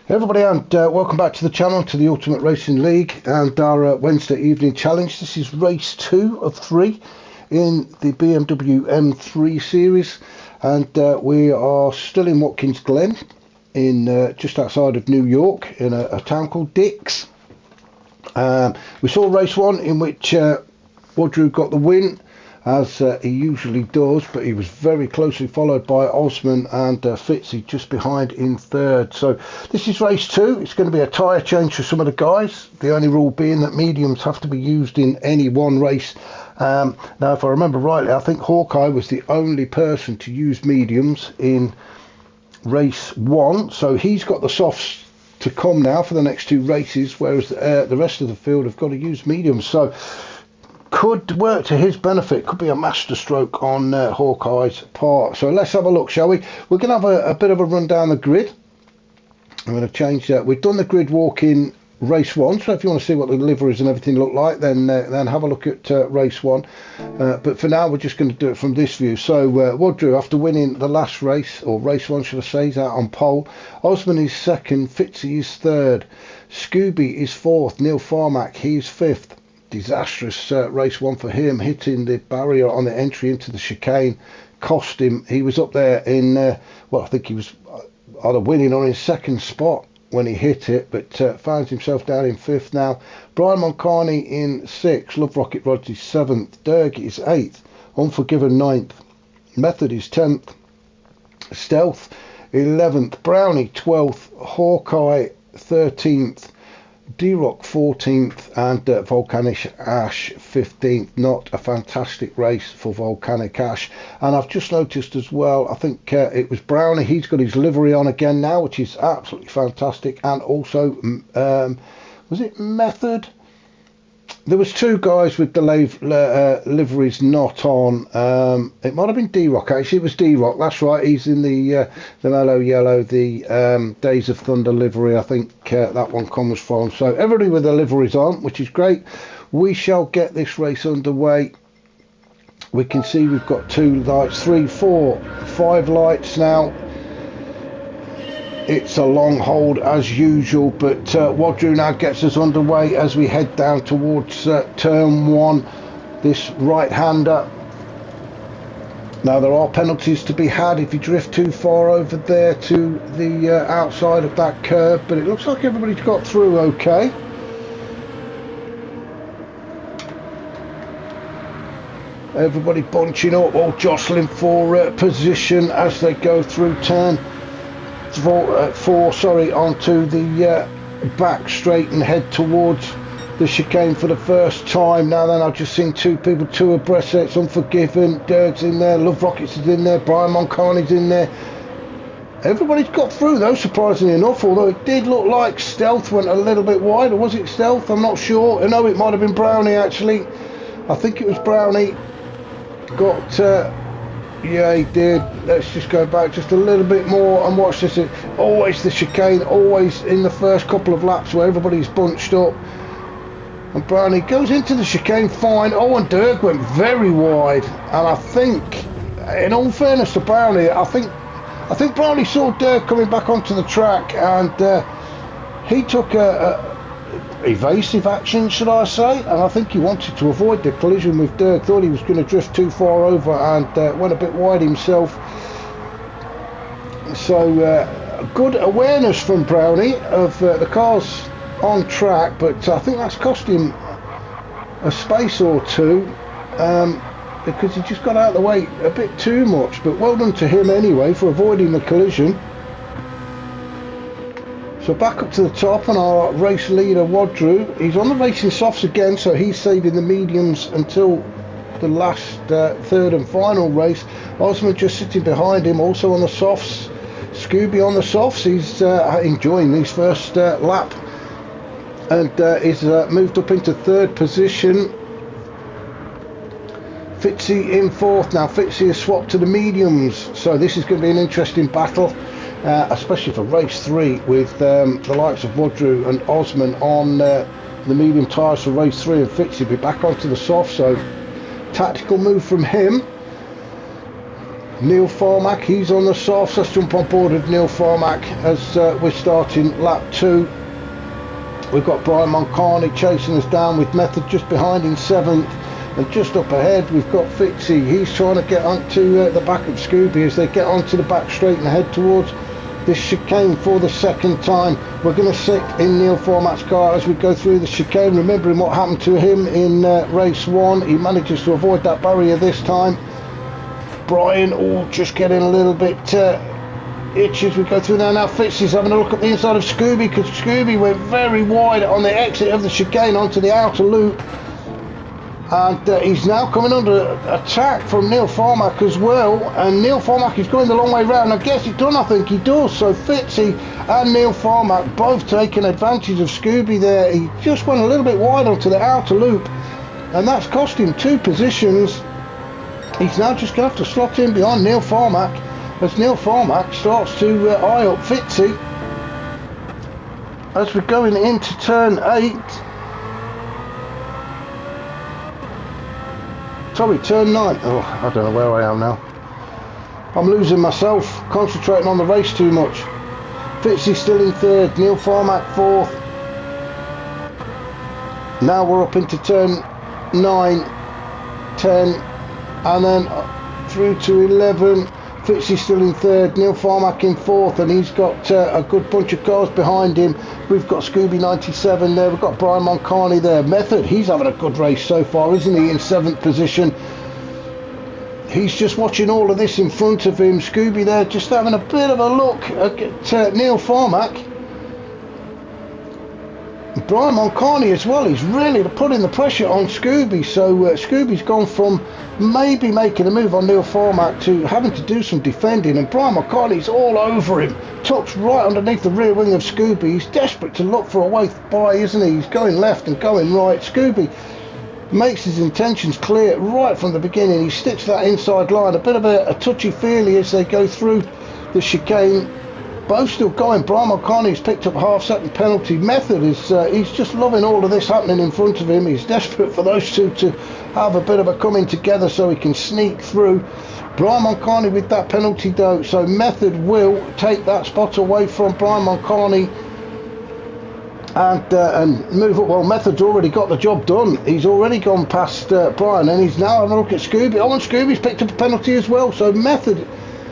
Everybody, and welcome back to the channel, to the Ultimate Racing League and our Wednesday evening challenge. This is race 2 of 3 in the BMW M3 series, and we are still in Watkins, Glen, in just outside of New York, in a town called Dix. We saw race 1 in which Wadru got the win, as he usually does, but he was very closely followed by Osman and Fitzy just behind in third. So this is race 2. It's going to be a tyre change for some of the guys, the only rule being that mediums have to be used in any one race. Now, if I remember rightly, I think Hawkeye was the only person to use mediums in race 1, so he's got the softs to come now for the next 2 races, whereas the rest of the field have got to use mediums. So could work to his benefit, could be a masterstroke on Hawkeye's part. So let's have a look, shall we? We're going to have a bit of a run down the grid. I'm going to change that. We've done the grid walk in race 1, so if you want to see what the liveries and everything look like, then have a look at race 1. But for now, we're just going to do it from this view. So Wadru, after winning the last race, or race 1 should I say, is out on pole. Osman is second, Fitzy is third, Scooby is fourth, Neil Farmack, he's fifth. Disastrous race 1 for him, hitting the barrier on the entry into the chicane cost him. He was up there in well, I think he was either winning or in second spot when he hit it, but finds himself down in 5th now. Brian Moncani in 6th, Love Rocket Rods is 7th, Derg is 8th, Unforgiven 9th, Method is 10th, Stealth 11th, Brownie 12th, Hawkeye 13th, D-Rock 14th, and Volcanic Ash 15th. Not a fantastic race for Volcanic Ash. And I've just noticed as well, I think it was Brownie, he's got his livery on again now, which is absolutely fantastic. And also, was it Method? There was 2 guys with the liveries not on. It might have been D-Rock, actually. It was D-Rock, that's right. He's in the mellow yellow, the Days of Thunder livery, I think that one comes from. So everybody with the liveries on, which is great. We shall get this race underway. We can see we've got 2 lights, 3, 4, 5 lights now. It's a long hold as usual, but Wadru now gets us underway as we head down towards turn 1, this right-hander. Now there are penalties to be had if you drift too far over there to the outside of that curve, but it looks like everybody's got through okay. Everybody bunching up, all jostling for position as they go through turn 4, onto the back straight and head towards the chicane for the first time. Now then, I've just seen 2 people, 2 abreast. It's Unforgiven, Dirt's in there, Love Rockets is in there, Brian Moncani's in there. Everybody's got through though, surprisingly enough, although it did look like Stealth went a little bit wide, or was it Stealth? I'm not sure. No, it might have been Brownie actually. I think it was Brownie. Got yeah, he did. Let's just go back just a little bit more and watch this. Always the chicane, always in the first couple of laps where everybody's bunched up. And Brownie goes into the chicane fine. Oh, and Dirk went very wide. And I think, in all fairness to Brownie, I think Brownie saw Dirk coming back onto the track, and he took a evasive action, should I say, and I think he wanted to avoid the collision with Dirk, thought he was going to drift too far over and went a bit wide himself. So good awareness from Brownie of the cars on track, but I think that's cost him a space or 2 because he just got out of the way a bit too much, but well done to him anyway for avoiding the collision. So back up to the top, and our race leader Wadru, he's on the racing softs again, so he's saving the mediums until the last 3rd and final race. Osman just sitting behind him, also on the softs. Scooby on the softs, he's enjoying his first lap, and he's moved up into 3rd position. Fitzy in 4th. Now Fitzy has swapped to the mediums, so this is going to be an interesting battle. Especially for race 3 with the likes of Wadru and Osman on the medium tyres for race 3, and Fitzy be back onto the soft, so tactical move from him. Neil Farmack, he's on the softs. Let's jump on board with Neil Farmack as we're starting lap 2. We've got Brian Moncani chasing us down with Method just behind in 7th, and just up ahead we've got Fitzy. He's trying to get onto the back of Scooby as they get onto the back straight and head towards this chicane for the second time. We're going to sit in Neil Farmack's car as we go through the chicane, remembering what happened to him in race 1. He manages to avoid that barrier this time. Brian, just getting a little bit itchy as we go through there. Now Fitzy's having a look at the inside of Scooby, because Scooby went very wide on the exit of the chicane onto the outer loop, and he's now coming under attack from Neil Farmack as well, and Neil Farmack is going the long way round. I guess he done, I think he does. So Fitzy and Neil Farmack both taking advantage of Scooby there. He just went a little bit wide onto the outer loop, and that's cost him 2 positions. He's now just going to have to slot in behind Neil Farmack as Neil Farmack starts to eye up Fitzy as we're going into turn 8. Sorry, turn 9. Oh, I don't know where I am now. I'm losing myself, concentrating on the race too much. Fitzy still in 3rd, Neil Farmack 4th. Now we're up into turn 9, 10, and then through to 11. Fitzy still in 3rd, Neil Farmack in 4th, and he's got a good bunch of cars behind him. We've got Scooby 97 there, we've got Brian Moncani there. Method, he's having a good race so far, isn't he, in 7th position. He's just watching all of this in front of him. Scooby there just having a bit of a look at Neil Farmack. Brian Moncani as well, he's really putting the pressure on Scooby, so Scooby's gone from maybe making a move on Neil Farmack to having to do some defending, and Brian Moncani's all over him, tucks right underneath the rear wing of Scooby. He's desperate to look for a way by, isn't he? He's going left and going right. Scooby makes his intentions clear right from the beginning. He sticks that inside line, a bit of a touchy-feely as they go through the chicane. Both still going. Brian Moncani's picked up a half-second penalty. Method is he's just loving all of this happening in front of him. He's desperate for those two to have a bit of a coming together so he can sneak through. Brian Moncani with that penalty though, so Method will take that spot away from Brian Moncani and move up. Well, Method's already got the job done. He's already gone past Brian, and he's now having a look at Scooby. Oh, and Scooby's picked up a penalty as well, so Method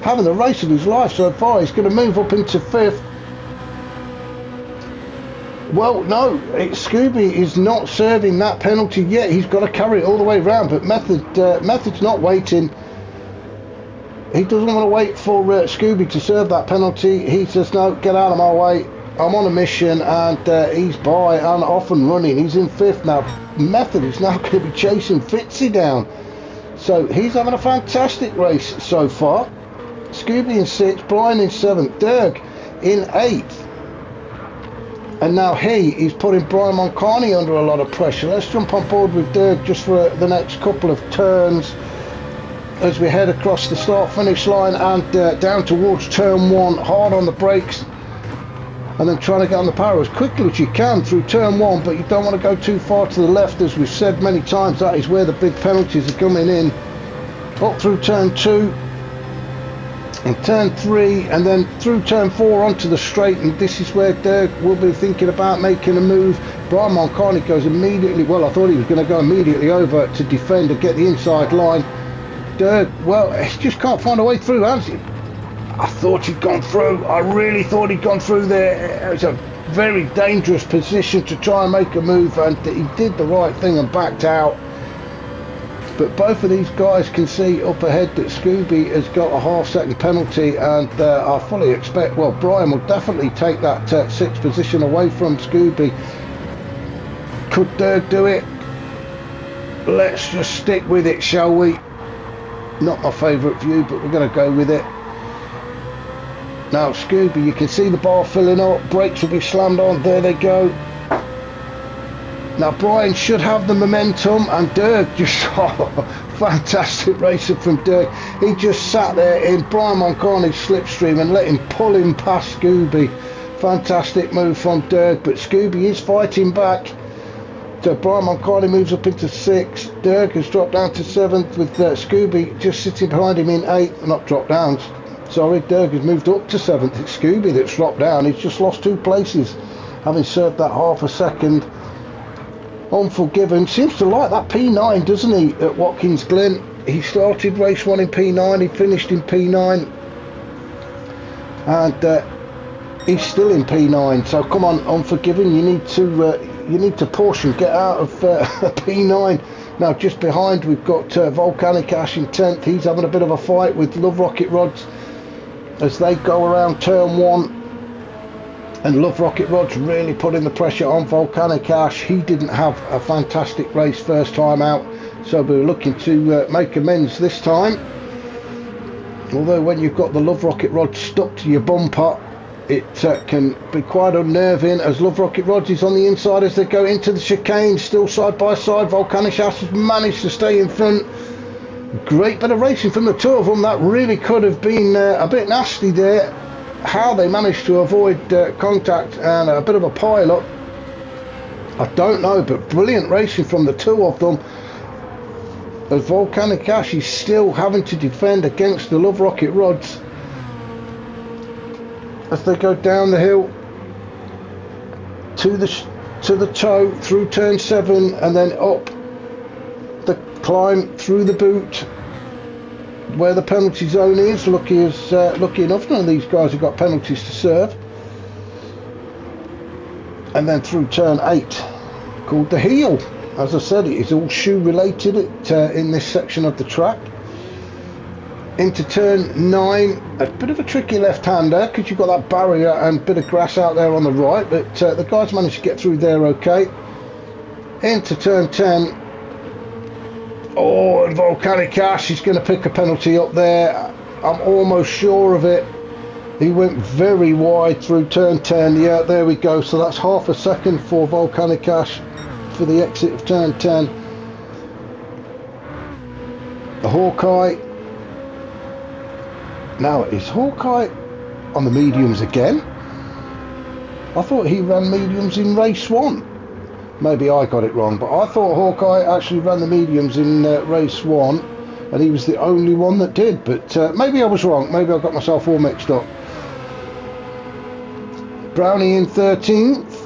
having the race of his life so far. He's going to move up into 5th. Well, no, Scooby is not serving that penalty yet. He's got to carry it all the way around, but Method's not waiting. He doesn't want to wait for Scooby to serve that penalty. He says, no, get out of my way. I'm on a mission, and he's by and off and running. He's in 5th now. Method is now going to be chasing Fitzy down. So he's having a fantastic race so far. Scooby in 6th, Brian in 7th, Dirk in 8th. And now he's putting Brian Moncani under a lot of pressure. Let's jump on board with Dirk just for the next couple of turns as we head across the start-finish line and down towards turn 1, hard on the brakes, and then trying to get on the power as quickly as you can through turn 1, but you don't want to go too far to the left. As we've said many times, that is where the big penalties are coming in. Up through turn 2 and turn 3, and then through turn 4 onto the straight, and this is where Dirk will be thinking about making a move. Brian Moncani goes immediately, well, I thought he was going to go immediately over to defend and get the inside line. Dirk, well, he just can't find a way through, has he? I thought he'd gone through. I really thought he'd gone through there. It was a very dangerous position to try and make a move, and he did the right thing and backed out. But both of these guys can see up ahead that Scooby has got a half-second penalty, and I fully expect, well, Brian will definitely take that 6th position away from Scooby. Could Dirk do it? Let's just stick with it, shall we? Not my favourite view, but we're going to go with it. Now Scooby, you can see the bar filling up, brakes will be slammed on, there they go. Now Brian should have the momentum, and Dirk just, fantastic racing from Dirk. He just sat there in Brian Moncani's slipstream and let him pull him past Scooby. Fantastic move from Dirk, but Scooby is fighting back Brian Moncani moves up into 6th. Dirk has dropped down to 7th with Scooby just sitting behind him in 8th. Not dropped down, sorry. Dirk has moved up to 7th. It's Scooby that's dropped down. He's just lost 2 places, having served that half a second. Unforgiven seems to like that P9, doesn't he, at Watkins Glen? He started race 1 in P9, he finished in P9, and he's still in P9. So come on, Unforgiven, you need to push and get out of P9. Now just behind we've got Volcanic Ash in 10th. He's having a bit of a fight with Love Rocket Rods as they go around turn 1. And Love Rocket Rod's really putting the pressure on Volcanic Ash. He didn't have a fantastic race first time out, so we're looking to make amends this time. Although when you've got the Love Rocket Rod stuck to your bumper, it can be quite unnerving, as Love Rocket Rod is on the inside as they go into the chicane, still side by side. Volcanic Ash has managed to stay in front. Great bit of racing from the 2 of them. That really could have been a bit nasty there. How they managed to avoid contact and a bit of a pile-up, I don't know, but brilliant racing from the 2 of them, as Volcanic Ash is still having to defend against the Love Rocket Rods as they go down the hill to the toe through turn 7 and then up the climb through the boot where the penalty zone is. Lucky enough, none of these guys have got penalties to serve. And then through turn 8, called the heel. As I said, it is all shoe related in this section of the track. Into turn 9, a bit of a tricky left-hander because you've got that barrier and a bit of grass out there on the right, but the guys managed to get through there okay. Into turn 10. Oh, and Volcanic Ash is going to pick a penalty up there. I'm almost sure of it. He went very wide through turn 10. Yeah, there we go. So that's half a second for Volcanic Ash for the exit of turn 10. The Hawkeye. Now, is Hawkeye on the mediums again? I thought he ran mediums in race 1. Maybe I got it wrong, but I thought Hawkeye actually ran the mediums in race 1, and he was the only one that did, but maybe I was wrong. Maybe I got myself all mixed up. Brownie in 13th.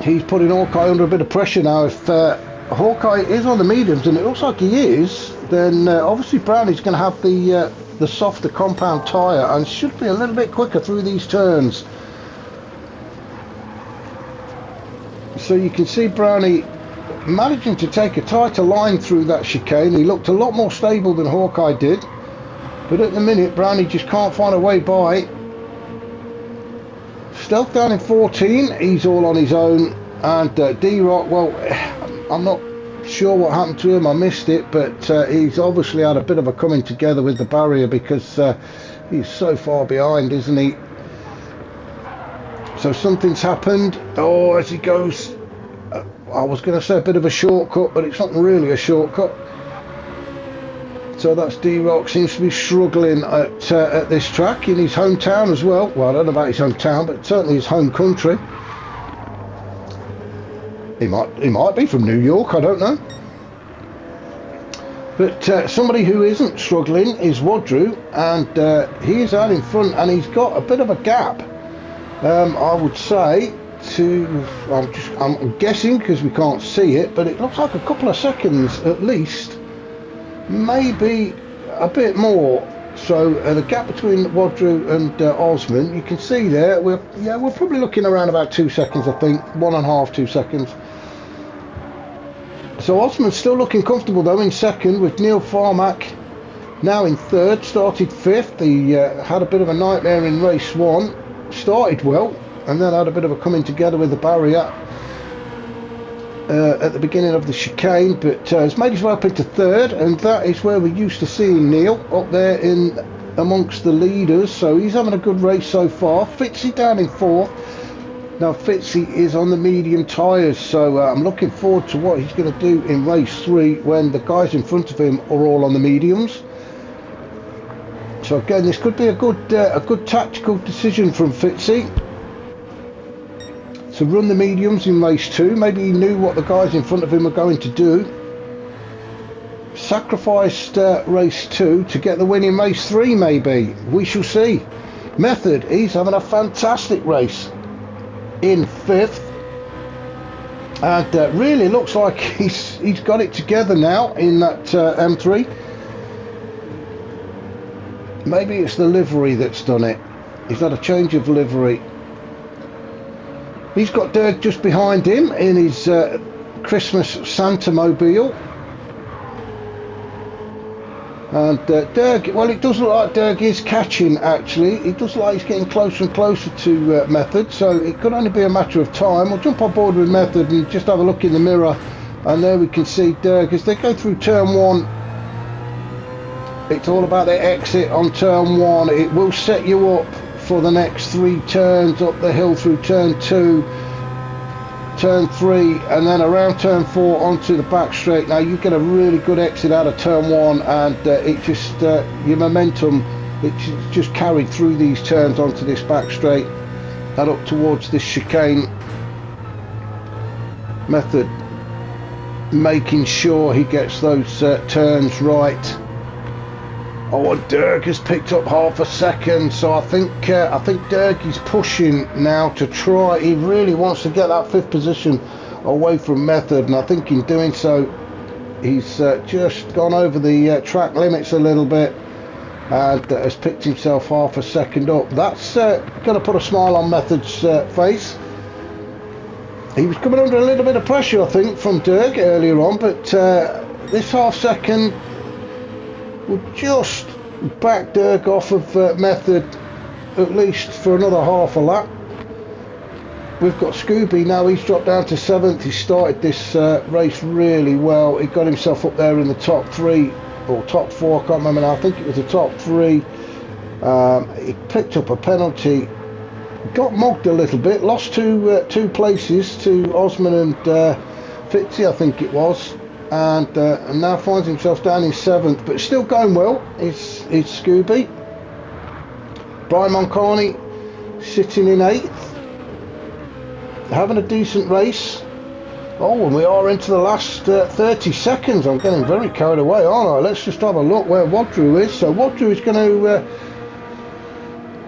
He's putting Hawkeye under a bit of pressure now. If Hawkeye is on the mediums, and it looks like he is, then obviously Brownie's going to have the softer compound tyre and should be a little bit quicker through these turns. So you can see Brownie managing to take a tighter line through that chicane. He looked a lot more stable than Hawkeye did, but at the minute Brownie just can't find a way by. Stealth down in 14, he's all on his own, and D-Rock, well, I'm not sure what happened to him, I missed it, but he's obviously had a bit of a coming together with the barrier because he's so far behind, isn't he? So something's happened. Oh, as he goes, I was going to say a bit of a shortcut, but it's not really a shortcut. So that's D-Rock, seems to be struggling at this track in his hometown as well. Well, I don't know about his hometown, but certainly his home country. He might be from New York, I don't know. But somebody who isn't struggling is Wadru, and he is out in front, and he's got a bit of a gap. I would say I'm guessing because we can't see it, but it looks like a couple of seconds at least, maybe a bit more. So the gap between Wadru and Osman, you can see there, we're probably looking around about 2 seconds, I think, 1.5, 2 seconds. So Osman's still looking comfortable though in second, with Neil Farmack now in third. Started 5th. He had a bit of a nightmare in race 1. Started well and then had a bit of a coming together with the barrier at the beginning of the chicane, but has made his way up into third, and that is where we're used to seeing Neil, up there in amongst the leaders. So he's having a good race so far. Fitzy down in 4th. Now Fitzy is on the medium tyres, so I'm looking forward to what he's going to do in race 3 when the guys in front of him are all on the mediums. So again, this could be a good tactical decision from Fitzy to run the mediums in race 2. Maybe he knew what the guys in front of him were going to do. Sacrificed race 2 to get the win in race 3, maybe. We shall see. Method, he's having a fantastic race in 5th. And really looks like he's got it together now in that M3. Maybe it's the livery that's done it. He's had a change of livery. He's got Dirk just behind him in his Christmas Santa mobile. And Dirk, well, it does look like Dirk is catching, actually. It does look like he's getting closer and closer to Method, so it could only be a matter of time. We'll jump on board with Method and just have a look in the mirror. And there we can see Dirk as they go through turn 1. It's all about the exit on turn 1. It will set you up for the next 3 turns up the hill through turn 2, turn 3, and then around turn 4 onto the back straight. Now you get a really good exit out of turn 1, and it just your momentum, it's just carried through these turns onto this back straight and up towards this chicane. Method making sure he gets those turns right. Oh, and Dirk has picked up half a second, so I think Dirk is pushing now to try. He really wants to get that 5th position away from Method, and I think in doing so, he's just gone over the track limits a little bit and has picked himself half a second up. That's going to put a smile on Method's face. He was coming under a little bit of pressure, I think, from Dirk earlier on, but this half second will just back Dirk off of Method, at least for another half a lap. We've got Scooby now. He's dropped down to 7th. He started this race really well. He got himself up there in the top 3 or top 4, I can't remember now. I think it was the top 3. He picked up a penalty, got mugged a little bit, lost two places to Osman and Fitzy, I think it was. And now finds himself down in 7th, but still going well. It's Scooby. Brian Moncani sitting in 8th, having a decent race. Oh, and we are into the last 30 seconds. I'm getting very carried away, aren't I? Let's just have a look where Wadru is. So Wadru is going to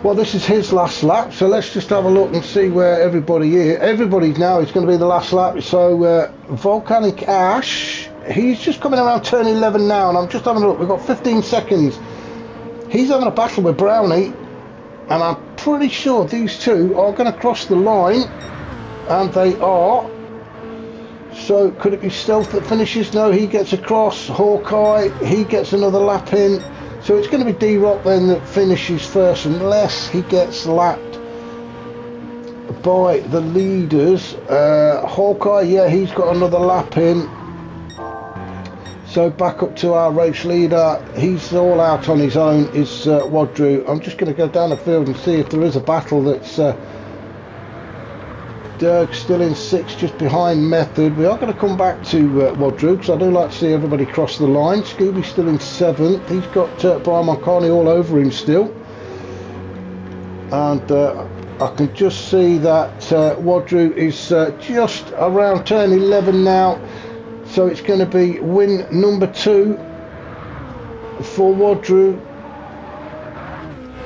well, this is his last lap, so let's just have a look and see where everybody is. Everybody now is going to be the last lap. So Volcanic Ash, he's just coming around turn 11 now, and I'm just having a look. We've got 15 seconds. He's having a battle with Brownie, and I'm pretty sure these two are going to cross the line, and they are. So could it be Stealth that finishes? No, he gets across. Hawkeye, he gets another lap in. So it's going to be D-Rock then that finishes first, unless he gets lapped by the leaders. Hawkeye, yeah, he's got another lap in. So back up to our race leader. He's all out on his own, is Wadru. I'm just going to go down the field and see if there is a battle that's... Dirk still in 6th, just behind Method. We are going to come back to Wadru, because I do like to see everybody cross the line. Scooby's still in 7th. He's got Brian Moncani all over him still. And I can just see that Wadru is just around turn 11 now. So it's going to be win number 2 for Wadru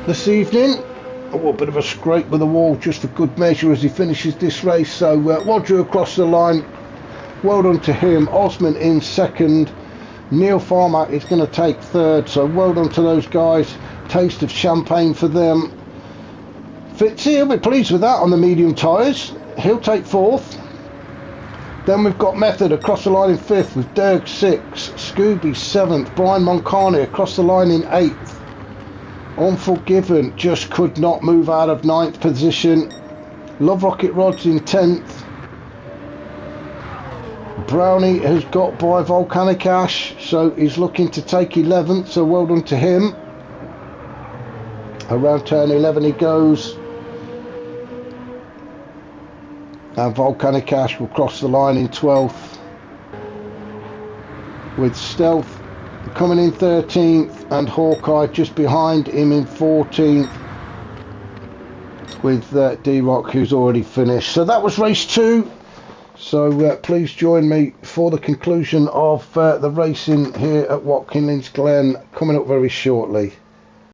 this evening. Oh, a bit of a scrape with the wall just for good measure as he finishes this race. So Wadru across the line, well done to him. Osman in 2nd, Neil Farmer is going to take 3rd, so well done to those guys. Taste of champagne for them. Fitzy, he'll be pleased with that on the medium tyres. He'll take 4th. Then we've got Method across the line in 5th with Dirk 6th, Scooby 7th, Brian Moncani across the line in 8th. Unforgiven just could not move out of 9th position. Love Rocket Rods in 10th. Brownie has got by Volcanic Ash, so he's looking to take 11th, so well done to him. Around turn 11 he goes. And Volcanic Ash will cross the line in 12th. With Stealth coming in 13th, and Hawkeye just behind him in 14th. with D-Rock, who's already finished. So that was race 2. So please join me for the conclusion of the racing here at Watkins Glen, coming up very shortly.